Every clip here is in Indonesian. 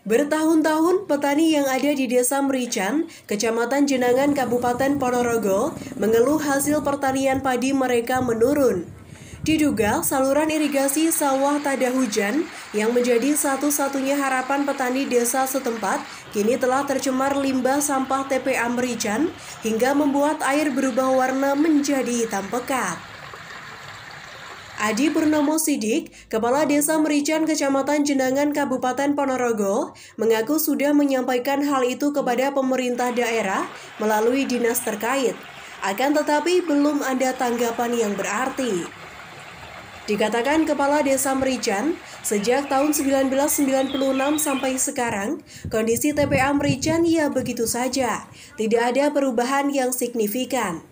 Bertahun-tahun, petani yang ada di Desa Merican, Kecamatan Jenangan, Kabupaten Ponorogo, mengeluh hasil pertanian padi mereka menurun. Diduga saluran irigasi sawah tak ada hujan yang menjadi satu-satunya harapan petani desa setempat kini telah tercemar limbah sampah TPA Merican hingga membuat air berubah warna menjadi hitam pekat. Adi Purnomo Sidik, Kepala Desa Merican Kecamatan Jenangan Kabupaten Ponorogo, mengaku sudah menyampaikan hal itu kepada pemerintah daerah melalui dinas terkait. Akan tetapi belum ada tanggapan yang berarti. Dikatakan Kepala Desa Merican, sejak tahun 1996 sampai sekarang, kondisi TPA Merican ya begitu saja, tidak ada perubahan yang signifikan.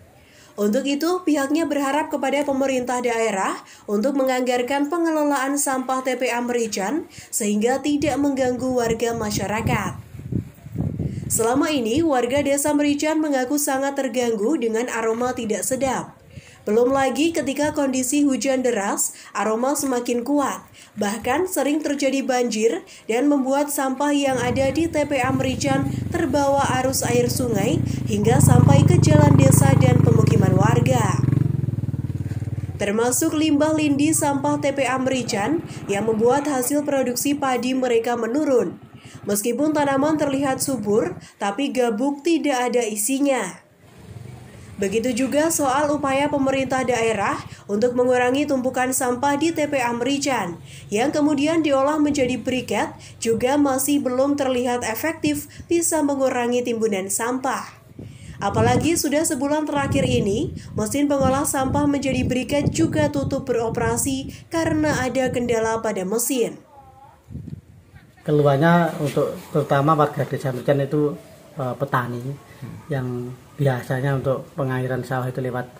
Untuk itu, pihaknya berharap kepada pemerintah daerah untuk menganggarkan pengelolaan sampah TPA Merican sehingga tidak mengganggu warga masyarakat. Selama ini, warga Desa Merican mengaku sangat terganggu dengan aroma tidak sedap. Belum lagi ketika kondisi hujan deras, aroma semakin kuat. Bahkan sering terjadi banjir dan membuat sampah yang ada di TPA Merican terbawa arus air sungai hingga sampai ke jalan desa dan pemukiman warga. Termasuk limbah lindi sampah TPA Merican yang membuat hasil produksi padi mereka menurun. Meskipun tanaman terlihat subur, tapi gabuk tidak ada isinya. Begitu juga soal upaya pemerintah daerah untuk mengurangi tumpukan sampah di TPA Merican yang kemudian diolah menjadi briket juga masih belum terlihat efektif bisa mengurangi timbunan sampah. Apalagi sudah sebulan terakhir ini, mesin pengolah sampah menjadi briket juga tutup beroperasi karena ada kendala pada mesin. Keluhannya untuk terutama warga Desa Merican itu petani yang biasanya untuk pengairan sawah itu lewat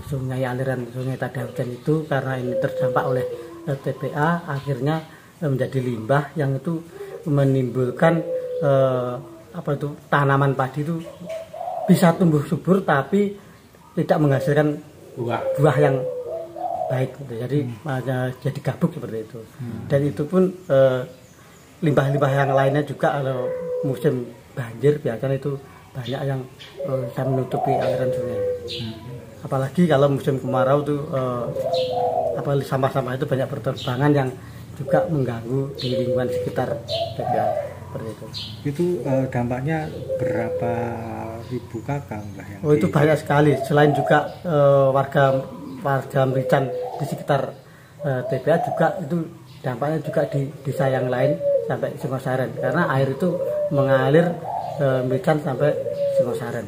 sungai, aliran sungai tak ada hujan itu, karena ini terdampak oleh TPA akhirnya menjadi limbah yang itu menimbulkan tanaman padi itu bisa tumbuh subur tapi tidak menghasilkan buah yang baik gitu. Jadi gabuk seperti itu. Dan itu pun limbah-limbah yang lainnya juga kalau musim banjir biasanya itu banyak yang bisa menutupi aliran sungai. Apalagi kalau musim kemarau tuh sampah-sampah itu banyak berterbangan yang juga mengganggu di lingkungan sekitar TPA seperti itu. Itu dampaknya berapa ribu kakak Mbak? Itu banyak sekali. Selain juga warga Merican di sekitar TPA juga itu dampaknya juga di desa yang lain sampai Singosaren, karena air itu mengalir Merican sampai Singosaren.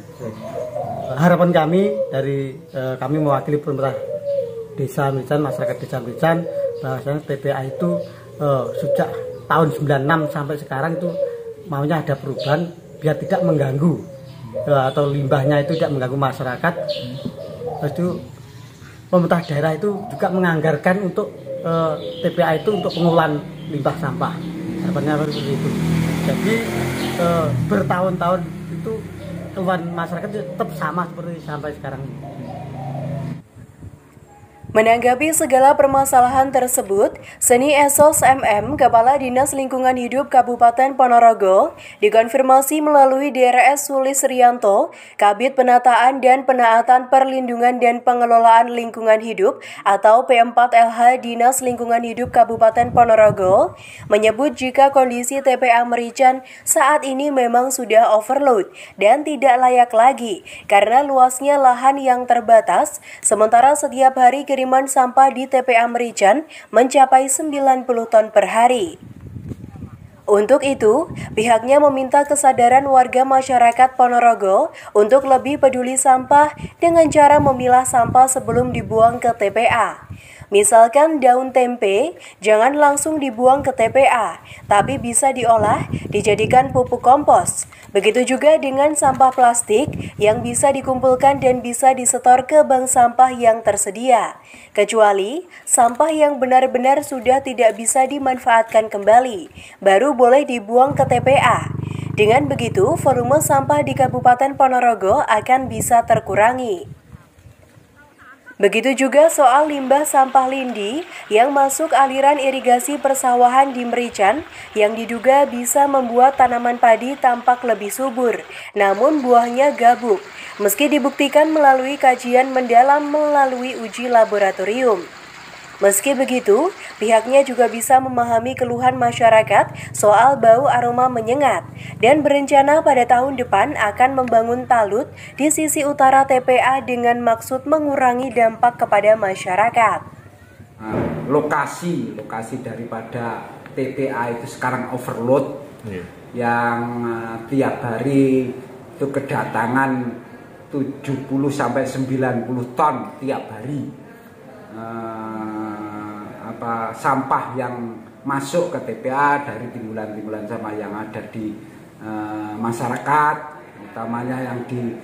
Harapan kami dari kami mewakili pemerintah Desa Merican, masyarakat Desa Merican, bahwasanya TPA itu sejak tahun 96 sampai sekarang itu maunya ada perubahan biar tidak mengganggu atau limbahnya itu tidak mengganggu masyarakat. Itu pemerintah daerah itu juga menganggarkan untuk TPA itu untuk pengolahan limbah sampah. Harapannya seperti itu. Jadi bertahun-tahun itu keluhan masyarakat tetap sama seperti sampai sekarang. Menanggapi segala permasalahan tersebut, Seni Esos MM, Kepala Dinas Lingkungan Hidup Kabupaten Ponorogo, dikonfirmasi melalui DRS Sulis Rianto, Kabid Penataan dan Penaatan Perlindungan dan Pengelolaan Lingkungan Hidup atau P4LH Dinas Lingkungan Hidup Kabupaten Ponorogo, menyebut jika kondisi TPA Merican saat ini memang sudah overload dan tidak layak lagi karena luasnya lahan yang terbatas, sementara setiap hari kiriman sampah di TPA Merican mencapai 90 ton per hari. Untuk itu, pihaknya meminta kesadaran warga masyarakat Ponorogo untuk lebih peduli sampah dengan cara memilah sampah sebelum dibuang ke TPA. Misalkan daun tempe, jangan langsung dibuang ke TPA, tapi bisa diolah, dijadikan pupuk kompos. Begitu juga dengan sampah plastik yang bisa dikumpulkan dan bisa disetor ke bank sampah yang tersedia. Kecuali sampah yang benar-benar sudah tidak bisa dimanfaatkan kembali, baru boleh dibuang ke TPA. Dengan begitu, volume sampah di Kabupaten Ponorogo akan bisa terkurangi. Begitu juga soal limbah sampah lindi yang masuk aliran irigasi persawahan di Merican yang diduga bisa membuat tanaman padi tampak lebih subur, namun buahnya gabuk, meski dibuktikan melalui kajian mendalam melalui uji laboratorium. Meski begitu, pihaknya juga bisa memahami keluhan masyarakat soal bau aroma menyengat dan berencana pada tahun depan akan membangun talut di sisi utara TPA dengan maksud mengurangi dampak kepada masyarakat. Lokasi daripada TPA itu sekarang overload, yang tiap hari itu kedatangan 70-90 ton tiap hari. Sampah yang masuk ke TPA dari timbulan-timbulan sampah yang ada di masyarakat, utamanya yang di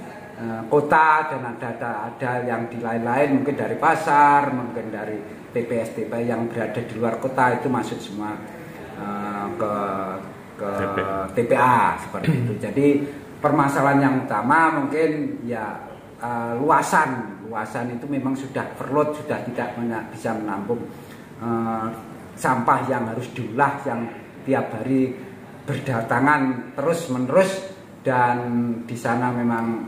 kota, dan ada yang di lain-lain, mungkin dari pasar, mungkin dari TPA yang berada di luar kota, itu masuk semua ke TPA seperti itu. Jadi permasalahan yang utama mungkin ya luasan itu memang sudah overload, sudah tidak bisa menampung sampah yang harus diolah, yang tiap hari berdatangan terus menerus, dan di sana memang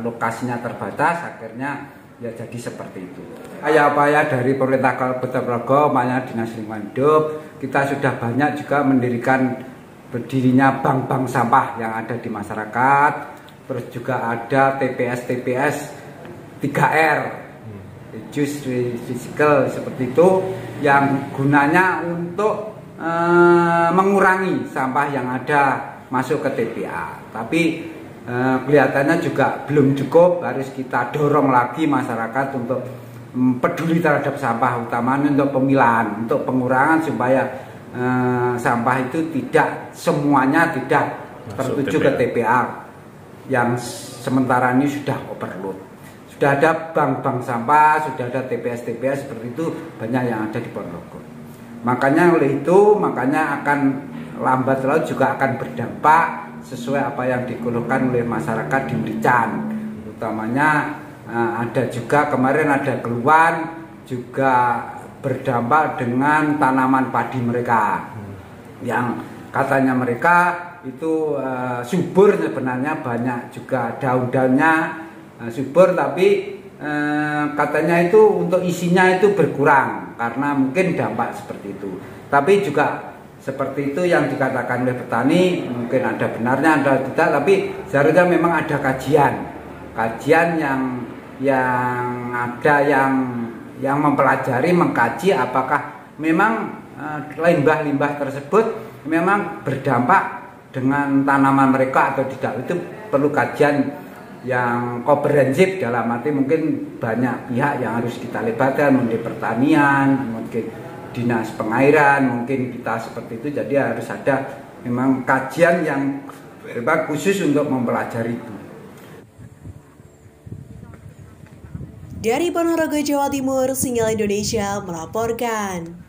lokasinya terbatas, akhirnya ya jadi seperti itu. Upaya dari pemerintah Kabupaten Ponorogo, makanya Dinas Lingkungan Hidup, kita sudah banyak juga mendirikan berdirinya bank-bank sampah yang ada di masyarakat, terus juga ada TPS 3R, reduce, recycle, seperti itu, yang gunanya untuk mengurangi sampah yang ada masuk ke TPA. Tapi kelihatannya juga belum cukup, harus kita dorong lagi masyarakat untuk peduli terhadap sampah, utamanya untuk pemilahan, untuk pengurangan supaya sampah itu tidak semuanya tidak tertuju ke TPA yang sementara ini sudah overload. Sudah ada bank-bank sampah, sudah ada TPS seperti itu, banyak yang ada di Ponorogo. Makanya oleh itu, akan lambat laun juga akan berdampak sesuai apa yang dikeluhkan oleh masyarakat di Merican. Utamanya ada juga kemarin ada keluhan juga berdampak dengan tanaman padi mereka, yang katanya mereka itu subur, sebenarnya banyak juga daun-daunnya subur, tapi katanya itu untuk isinya itu berkurang karena mungkin dampak seperti itu. Tapi juga seperti itu yang dikatakan oleh petani, mungkin ada benarnya ada tidak, tapi seharusnya memang ada kajian yang mempelajari, mengkaji apakah memang limbah-limbah tersebut memang berdampak dengan tanaman mereka atau tidak. Itu perlu kajian yang komprehensif, dalam arti mungkin banyak pihak yang harus kita libatkan, mungkin pertanian, mungkin dinas pengairan, mungkin kita seperti itu. Jadi harus ada memang kajian yang khusus untuk mempelajari itu. Dari Ponorogo, Jawa Timur, Sinyal Indonesia melaporkan.